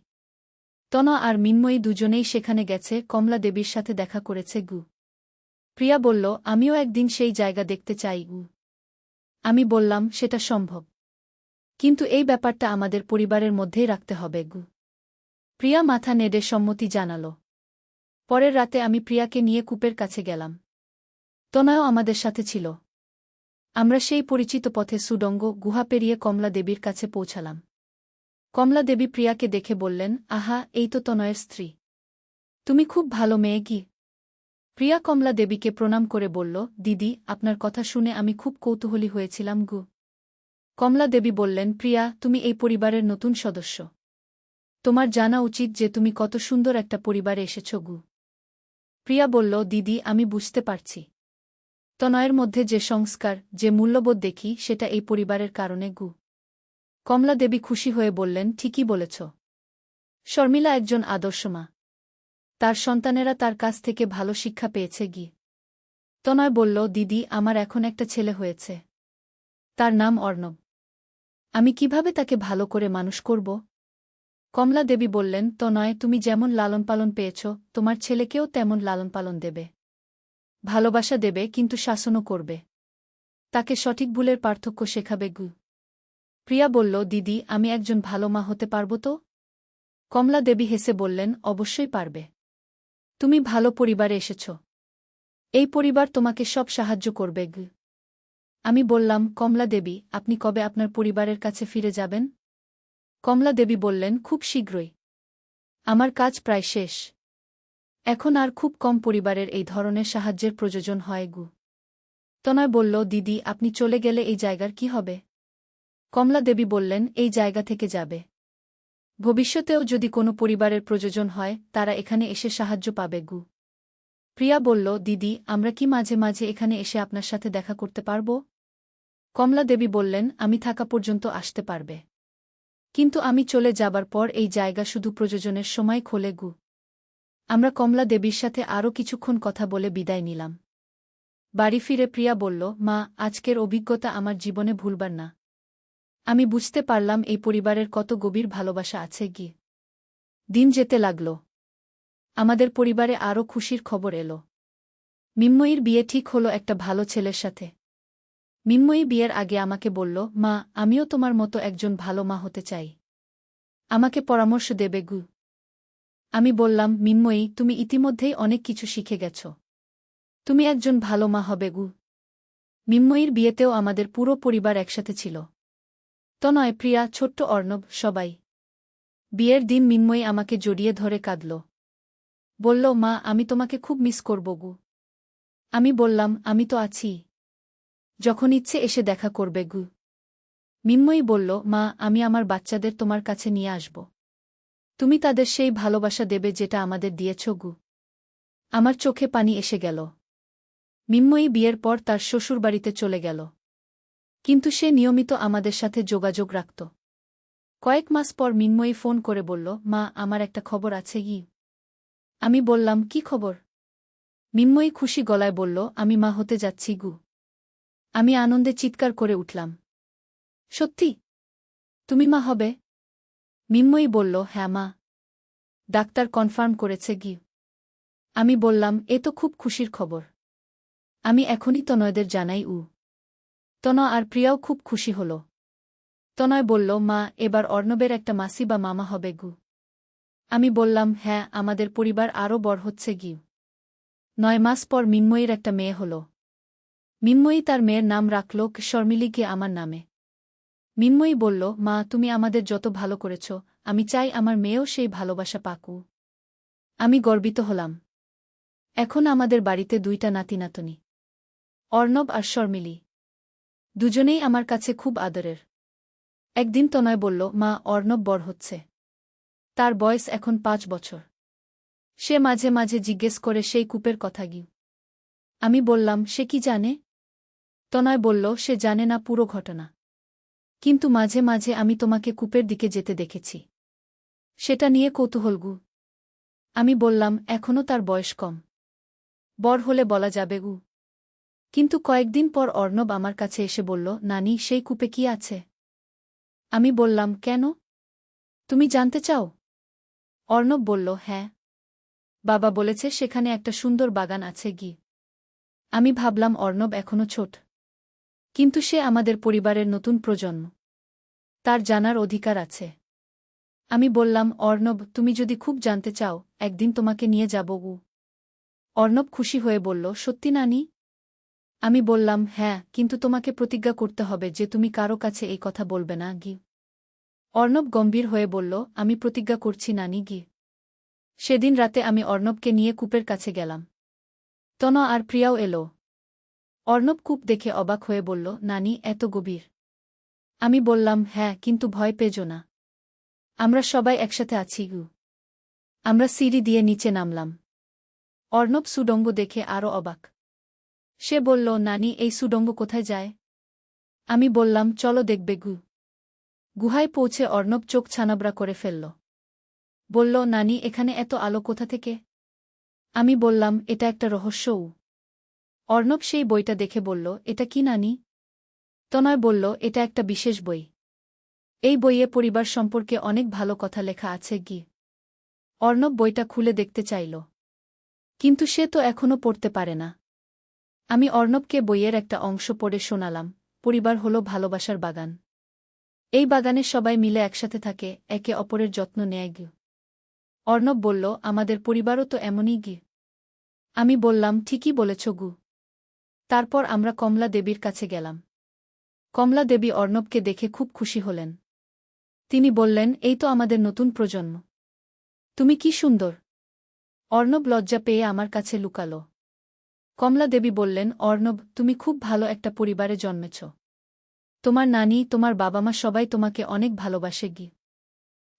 তনা আর মিন্ময়ী দুজনেই সেখানে গেছে, কমলা দেবীর সাথে দেখা করেছে গু। প্রিয়া বলল, আমিও একদিন সেই জায়গা দেখতে চাই গু। আমি বললাম, সেটা সম্ভব। কিন্তু এই ব্যাপারটা আমাদের পরিবারের মধ্যেই রাখতে হবে গু। প্রিয়া মাথা নেড়ে সম্মতি জানাল। পরের রাতে আমি প্রিয়াকে নিয়ে কূপের কাছে গেলাম। তনয়ও আমাদের সাথে ছিল। আমরা সেই পরিচিত পথে সুডঙ্গ গুহা পেরিয়ে কমলা দেবীর কাছে পৌঁছালাম। কমলা দেবী প্রিয়াকে দেখে বললেন, আহা, এই তো তনয়ের স্ত্রী। তুমি খুব ভালো মেয়ে গি। প্রিয়া কমলা দেবীকে প্রণাম করে বলল, দিদি, আপনার কথা শুনে আমি খুব কৌতূহলী হয়েছিলাম গু। কমলা দেবী বললেন, প্রিয়া, তুমি এই পরিবারের নতুন সদস্য। তোমার জানা উচিত যে তুমি কত সুন্দর একটা পরিবারে এসেছ গু। প্রিয়া বলল, দিদি, আমি বুঝতে পারছি। তনয়ের মধ্যে যে সংস্কার, যে মূল্যবোধ দেখি, সেটা এই পরিবারের কারণে গু। কমলা দেবী খুশি হয়ে বললেন, ঠিকই বলেছ। শর্মিলা একজন আদর্শ মা। তার সন্তানেরা তার কাছ থেকে ভালো শিক্ষা পেয়েছে গি। তনয় বলল, দিদি, আমার এখন একটা ছেলে হয়েছে। তার নাম অর্ণব। আমি কিভাবে তাকে ভালো করে মানুষ করব? কমলা দেবী বললেন, তনয়, তুমি যেমন লালনপালন পেয়েছ, তোমার ছেলেকেও তেমন লালনপালন দেবে। ভালোবাসা দেবে, কিন্তু শাসনও করবে। তাকে সঠিক ভুলের পার্থক্য শেখাবে গু। প্রিয়া বলল, দিদি, আমি একজন ভালো মা হতে পারব তো? কমলা দেবী হেসে বললেন, অবশ্যই পারবে। তুমি ভালো পরিবারে এসেছ। এই পরিবার তোমাকে সব সাহায্য করবে গু। আমি বললাম, কমলা দেবী, আপনি কবে আপনার পরিবারের কাছে ফিরে যাবেন? কমলা দেবী বললেন, খুব শীঘ্রই। আমার কাজ প্রায় শেষ। এখন আর খুব কম পরিবারের এই ধরনের সাহায্যের প্রয়োজন হয় গু। তনয় বলল, দিদি, আপনি চলে গেলে এই জায়গার কি হবে? কমলা দেবী বললেন, এই জায়গা থেকে যাবে। ভবিষ্যতেও যদি কোনো পরিবারের প্রয়োজন হয়, তারা এখানে এসে সাহায্য পাবে গু। প্রিয়া বলল, দিদি, আমরা কি মাঝে মাঝে এখানে এসে আপনার সাথে দেখা করতে পারব? কমলা দেবী বললেন, আমি থাকা পর্যন্ত আসতে পারবে। কিন্তু আমি চলে যাবার পর এই জায়গা শুধু প্রয়োজনের সময় খোলে গু। আমরা কমলা দেবীর সাথে আরও কিছুক্ষণ কথা বলে বিদায় নিলাম। বাড়ি ফিরে প্রিয়া বলল, মা, আজকের অভিজ্ঞতা আমার জীবনে ভুলবার না। আমি বুঝতে পারলাম এই পরিবারের কত গভীর ভালোবাসা আছে গি। দিন যেতে লাগল। আমাদের পরিবারে আরও খুশির খবর এলো। মিন্ময়ীর বিয়ে ঠিক হলো একটা ভালো ছেলের সাথে। মিন্ময়ী বিয়ের আগে আমাকে বলল, মা, আমিও তোমার মতো একজন ভালো মা হতে চাই। আমাকে পরামর্শ দেবে গু। আমি বললাম, মিন্ময়ী, তুমি ইতিমধ্যেই অনেক কিছু শিখে গেছ। তুমি একজন ভালো মা হবে গু। মিন্ময়ীর বিয়েতেও আমাদের পুরো পরিবার একসাথে ছিল। তনয়, প্রিয়া, ছোট্ট অর্ণব, সবাই। বিয়ের দিন মিন্ময়ী আমাকে জড়িয়ে ধরে কাঁদল। বলল, মা, আমি তোমাকে খুব মিস করব গু। আমি বললাম, আমি তো আছি। যখন ইচ্ছে এসে দেখা করবে গু। মিন্ময়ী বলল, মা, আমি আমার বাচ্চাদের তোমার কাছে নিয়ে আসব। তুমি তাদের সেই ভালোবাসা দেবে যেটা আমাদের দিয়েছ গু। আমার চোখে পানি এসে গেল। মিন্ময়ী বিয়ের পর তার শ্বশুরবাড়িতে চলে গেল। কিন্তু সে নিয়মিত আমাদের সাথে যোগাযোগ রাখত। কয়েক মাস পর মিন্ময়ী ফোন করে বলল, মা, আমার একটা খবর আছে গি। আমি বললাম, কি খবর? মিন্ময়ী খুশি গলায় বলল, আমি মা হতে যাচ্ছি গু। আমি আনন্দে চিৎকার করে উঠলাম। সত্যি? তুমি মা হবে? মিন্ময়ী বলল, হ্যাঁ মা। ডাক্তার কনফার্ম করেছে গি। আমি বললাম, এ তো খুব খুশির খবর। আমি এখনই তনয়দের জানাই। তনয় আর প্রিয়াও খুব খুশি হল। তনয় বলল, মা, এবার অর্ণবের একটা মাসি বা মামা হবে গু। আমি বললাম, হ্যাঁ, আমাদের পরিবার আরও বড় হচ্ছে গি। 9 মাস পর মিনময়ীর একটা মেয়ে হল। মিনময়ী তার মেয়ের নাম রাখল শর্মিলীকে আমার নামে। মিনময়ী বলল, মা, তুমি আমাদের যত ভালো করেছ, আমি চাই আমার মেয়েও সেই ভালোবাসা পাকু। আমি গর্বিত হলাম। এখন আমাদের বাড়িতে 2টা নাতি-নাতনি, অর্ণব আর শর্মিলী। দুজনেই আমার কাছে খুব আদরের। একদিন তনয় বলল, মা, অর্ণব বড় হচ্ছে। তার বয়স এখন 5 বছর। সে মাঝে মাঝে জিজ্ঞেস করে সেই কূপের কথা গি। আমি বললাম, সে কি জানে? তনয় বলল, সে জানে না পুরো ঘটনা। কিন্তু মাঝে মাঝে আমি তোমাকে কূপের দিকে যেতে দেখেছি। সেটা নিয়ে কৌতূহল গু। আমি বললাম, এখনও তার বয়স কম। বড় হলে বলা যাবে গু। কিন্তু কয়েকদিন পর অর্ণব আমার কাছে এসে বলল, নানি, সেই কূপে কি আছে? আমি বললাম, কেন? তুমি জানতে চাও? অর্ণব বলল, হ্যাঁ। বাবা বলেছে সেখানে একটা সুন্দর বাগান আছে গি। আমি ভাবলাম অর্ণব এখনো ছোট। কিন্তু সে আমাদের পরিবারের নতুন প্রজন্ম। তার জানার অধিকার আছে। আমি বললাম, অর্ণব, তুমি যদি খুব জানতে চাও, একদিন তোমাকে নিয়ে যাব গু। অর্ণব খুশি হয়ে বলল, সত্যি নানি? আমি বললাম, হ্যাঁ, কিন্তু তোমাকে প্রতিজ্ঞা করতে হবে যে তুমি কারো কাছে এই কথা বলবে না গি। অর্ণব গম্ভীর হয়ে বলল, আমি প্রতিজ্ঞা করছি নানি গি। সেদিন রাতে আমি অর্ণবকে নিয়ে কূপের কাছে গেলাম। তনয় আর প্রিয়াও এলো। অর্ণব কূপ দেখে অবাক হয়ে বলল, নানি, এত গভীর? আমি বললাম, হ্যাঁ, কিন্তু ভয় পেজো না। আমরা সবাই একসাথে আছি গু। আমরা সিঁড়ি দিয়ে নিচে নামলাম। অর্ণব সুড়ঙ্গ দেখে আরও অবাক। সে বলল, নানি, এই সুড়ঙ্গ কোথায় যায়? আমি বললাম, চলো দেখবে গু। গুহায় পৌঁছে অর্ণব চোখ ছানাবড়া করে ফেলল। বলল, নানি, এখানে এত আলো কোথা থেকে? আমি বললাম, এটা একটা রহস্য। অর্ণব সেই বইটা দেখে বলল, এটা কি নানি? তনয় বলল, এটা একটা বিশেষ বই। এই বইয়ে পরিবার সম্পর্কে অনেক ভালো কথা লেখা আছে গি। অর্ণব বইটা খুলে দেখতে চাইল। কিন্তু সে তো এখনও পড়তে পারে না। আমি অর্ণবকে বইয়ের একটা অংশ পড়ে শোনালাম, পরিবার হল ভালোবাসার বাগান। এই বাগানে সবাই মিলে একসাথে থাকে, একে অপরের যত্ন নেয় গি। অর্ণব বলল, আমাদের পরিবারও তো এমনই গি। আমি বললাম, ঠিকই বলেছ গু। তারপর আমরা কমলা দেবীর কাছে গেলাম। কমলা দেবী অর্ণবকে দেখে খুব খুশি হলেন। তিনি বললেন, এই তো আমাদের নতুন প্রজন্ম। তুমি কি সুন্দর। অর্ণব লজ্জা পেয়ে আমার কাছে লুকাল। কমলা দেবী বললেন, অর্ণব, তুমি খুব ভালো একটা পরিবারে জন্মেছ। তোমার নানি, তোমার বাবা মা সবাই তোমাকে অনেক ভালোবাসে গি।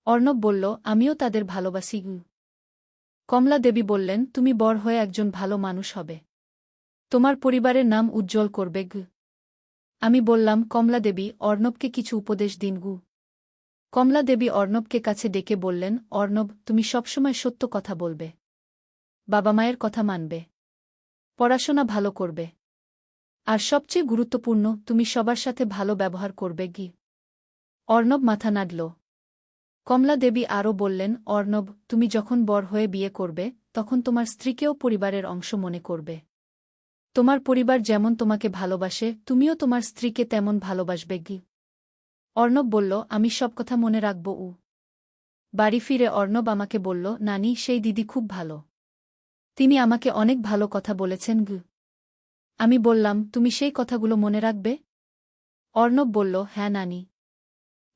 অর্ণব বলল, আমিও তাদের ভালোবাসি গি। কমলা দেবী বললেন, তুমি বড় হয়ে একজন ভালো মানুষ হবে। তোমার পরিবারের নাম উজ্জ্বল করবে গি। আমি বললাম, কমলা দেবী, অর্ণবকে কিছু উপদেশ দিন গু। কমলা দেবী অর্ণবকে কাছে ডেকে বললেন, অর্ণব, তুমি সবসময় সত্য কথা বলবে। বাবা মায়ের কথা মানবে। পড়াশোনা ভালো করবে। আর সবচেয়ে গুরুত্বপূর্ণ, তুমি সবার সাথে ভালো ব্যবহার করবে গি। অর্ণব মাথা নাড়ল। কমলা দেবী আরও বললেন, অর্ণব, তুমি যখন বড় হয়ে বিয়ে করবে, তখন তোমার স্ত্রীকেও পরিবারের অংশ মনে করবে। তোমার পরিবার যেমন তোমাকে ভালোবাসে, তুমিও তোমার স্ত্রীকে তেমন ভালোবাসবে গি। অর্ণব বলল, আমি সব কথা মনে রাখব। বাড়ি ফিরে অর্ণব আমাকে বলল, নানি, সেই দিদি খুব ভালো। তিনি আমাকে অনেক ভালো কথা বলেছেন গু। আমি বললাম, তুমি সেই কথাগুলো মনে রাখবে? অর্ণব বলল, হ্যাঁ নানি।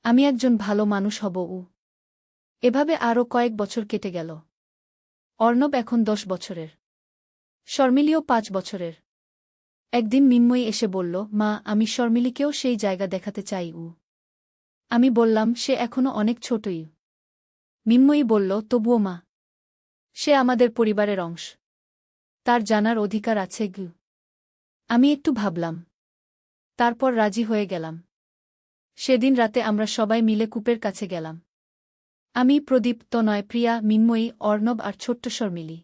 আমি একজন ভালো মানুষ হব। এভাবে আরও কয়েক বছর কেটে গেল। অর্ণব এখন 10 বছরের। শর্মিলীও 5 বছরের। একদিন মিনময়ী এসে বলল, মা, আমি শর্মিলীকেও সেই জায়গা দেখাতে চাই। আমি বললাম, সে এখনও অনেক ছোটই। মিনময়ী বলল, তবুও মা, সে আমাদের পরিবারের অংশ। তার জানার অধিকার আছে গু। আমি একটু ভাবলাম। তারপর রাজি হয়ে গেলাম। সেদিন রাতে আমরা সবাই মিলে কূপের কাছে গেলাম। আমি, প্রদীপ, তনয়, প্রিয়া, মিনময়ী, অর্ণব আর ছোট্ট শর্মিলী।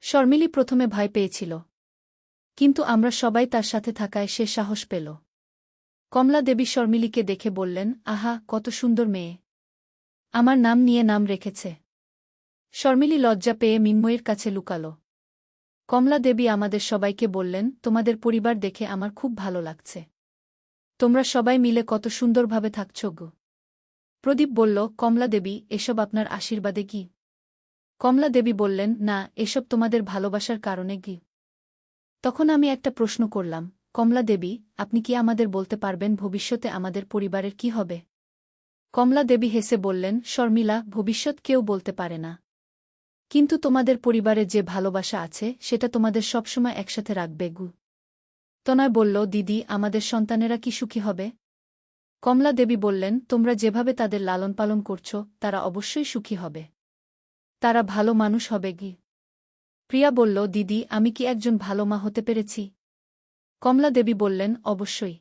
শর্মিলী প্রথমে ভয় পেয়েছিল। কিন্তু আমরা সবাই তার সাথে থাকায় সে সাহস পেল। কমলা দেবী শর্মিলীকে দেখে বললেন, আহা, কত সুন্দর মেয়ে। আমার নাম নিয়ে নাম রেখেছে। শর্মিলী লজ্জা পেয়ে মিন্ময়ীর কাছে লুকাল। কমলা দেবী আমাদের সবাইকে বললেন, তোমাদের পরিবার দেখে আমার খুব ভালো লাগছে। তোমরা সবাই মিলে কত সুন্দরভাবে থাকছ গো। প্রদীপ বলল, কমলা দেবী, এসব আপনার আশীর্বাদে কি? কমলা দেবী বললেন, না, এসব তোমাদের ভালোবাসার কারণে কি। তখন আমি একটা প্রশ্ন করলাম, কমলা দেবী, আপনি কি আমাদের বলতে পারবেন ভবিষ্যতে আমাদের পরিবারের কি হবে? কমলা দেবী হেসে বললেন, শর্মিলা, ভবিষ্যৎ কেউ বলতে পারে না। কিন্তু তোমাদের পরিবারে যে ভালোবাসা আছে সেটা তোমাদের সবসময় একসাথে রাখবে গু। তনয় বলল, দিদি, আমাদের সন্তানেরা কি সুখী হবে? কমলা দেবী বললেন, তোমরা যেভাবে তাদের লালন পালন করছ তারা অবশ্যই সুখী হবে। তারা ভালো মানুষ হবে গি। প্রিয়া বলল, দিদি, আমি কি একজন ভালো মা হতে পেরেছি? কমলা দেবী বললেন, অবশ্যই।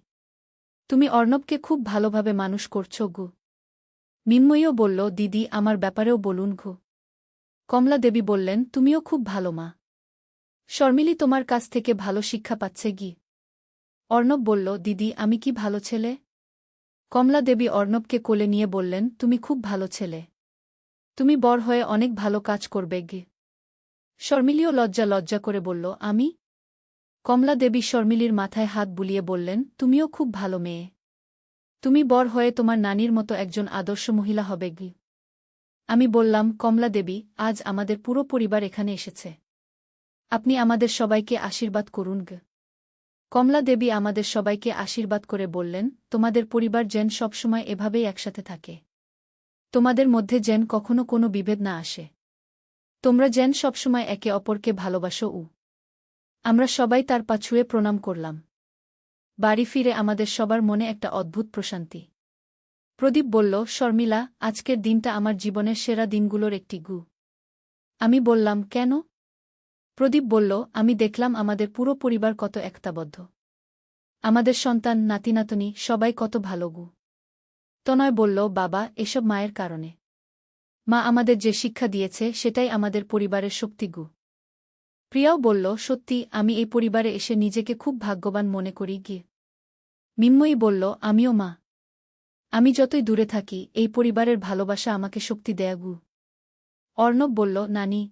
তুমি অর্ণবকে খুব ভালোভাবে মানুষ করছ গু। মিন্ময়ীও বলল, দিদি, আমার ব্যাপারেও বলুন ঘু। কমলা দেবী বললেন, তুমিও খুব ভালো মা। শর্মিলী তোমার কাছ থেকে ভালো শিক্ষা পাচ্ছে গি। অর্ণব বলল, দিদি, আমি কি ভালো ছেলে? কমলা দেবী অর্ণবকে কোলে নিয়ে বললেন, তুমি খুব ভালো ছেলে। তুমি বড় হয়ে অনেক ভালো কাজ করবে গে। শর্মিলীও লজ্জা লজ্জা করে বলল, আমি? কমলা দেবী শর্মিলীর মাথায় হাত বুলিয়ে বললেন, তুমিও খুব ভালো মেয়ে। তুমি বড় হয়ে তোমার নানির মতো একজন আদর্শ মহিলা হবে গে। আমি বললাম, কমলা দেবী, আজ আমাদের পুরো পরিবার এখানে এসেছে। আপনি আমাদের সবাইকে আশীর্বাদ করুন গে। কমলা দেবী আমাদের সবাইকে আশীর্বাদ করে বললেন, তোমাদের পরিবার যেন সবসময় এভাবেই একসাথে থাকে। তোমাদের মধ্যে যেন কখনো কোনো বিভেদ না আসে। তোমরা যেন সবসময় একে অপরকে ভালোবাসো। আমরা সবাই তার পা ছুঁয়ে প্রণাম করলাম। বাড়ি ফিরে আমাদের সবার মনে একটা অদ্ভুত প্রশান্তি। প্রদীপ বলল, শর্মিলা, আজকের দিনটা আমার জীবনের সেরা দিনগুলোর একটি গু। আমি বললাম, কেন? প্রদীপ বলল, আমি দেখলাম আমাদের পুরো পরিবার কত একতাবদ্ধ। আমাদের সন্তান, নাতিনাতনি সবাই কত ভালো গু। তনয় বলল, বাবা, এসব মায়ের কারণে। মা আমাদের যে শিক্ষা দিয়েছে সেটাই আমাদের পরিবারের শক্তি গু। প্রিয়াও বলল, সত্যি, আমি এই পরিবারে এসে নিজেকে খুব ভাগ্যবান মনে করি গিয়ে। মিন্ময়ী বলল, আমিও মা। আমি যতই দূরে থাকি এই পরিবারের ভালোবাসা আমাকে শক্তি দেয়া গু। অর্ণব বলল, নানি,